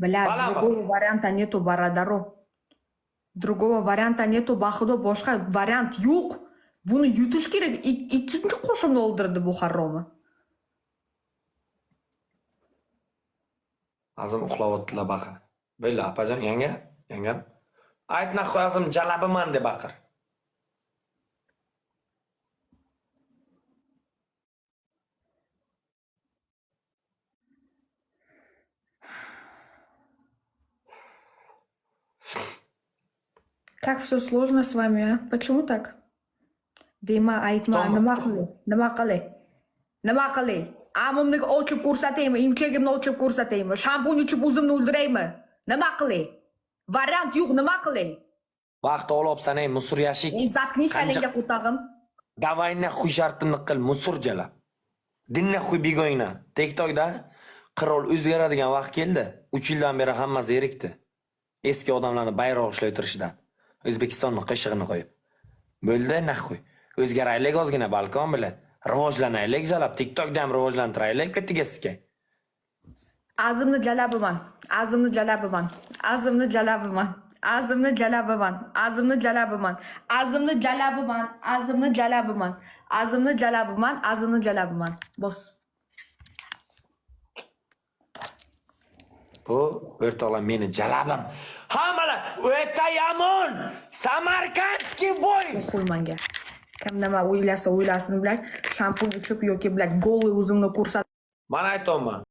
Блядь, Baland другого варианта нету, Барадаро. Другого варианта нету, Бахудо, boshqa variant yo'q. Buni yutish kerak. Ikkinchi qo'shimni o'ldirdi bu harromi. Azim uxlayotdilar baqir. Bo'ldi, apajon, yangam. Ayt naqo azim jalabiman deb baqir. Как все сложно с вами, а? Почему так? Deyma, aytma, nima qilay? Amimni ochib ko'rsataymi, imchagimni ochib ko'rsataymi, shampun ichib o'zimni o'ldiraymi? Nima qilay? Variant yo'q, nima qilay? Vaqt olibsan, ey musur yashik. Zatknись, kolenga qutag'im. Давай нахуй shartini qil, musur jala. Din nahуй bego'yna. TikTokda qirol o'zgaradigan vaqt keldi. 3 yildan beri hammasi erikdi. Eski odamlarni bayroq ishlaytirishdan. O'zbekistonning qishig'ini qo'yib. Bo'ldi nahуй. O'zgaraylik ozgina balkon bilan. Rivojlanaylik jalab. TikTokda ham rivojlantiraylik ketiga sizga. Azimni jalabiman. Azimni jalabiman. Azimni jalabiman. Azimni jalabiman. Azimni jalabiman. Azimni jalabiman. Azimni jalabiman. Azimni jalabiman. Azimni jalabiman. Bos. Bu o'rtoqlar meni jalabim. Hammalar o'ta yomon. Samarkandskiy voy. Qo'y menga. Kim nima o'ylasa o'ylasin, bilan shampun ichib yoki bilan golli o'zimni ko'rsat. Mana aytaman.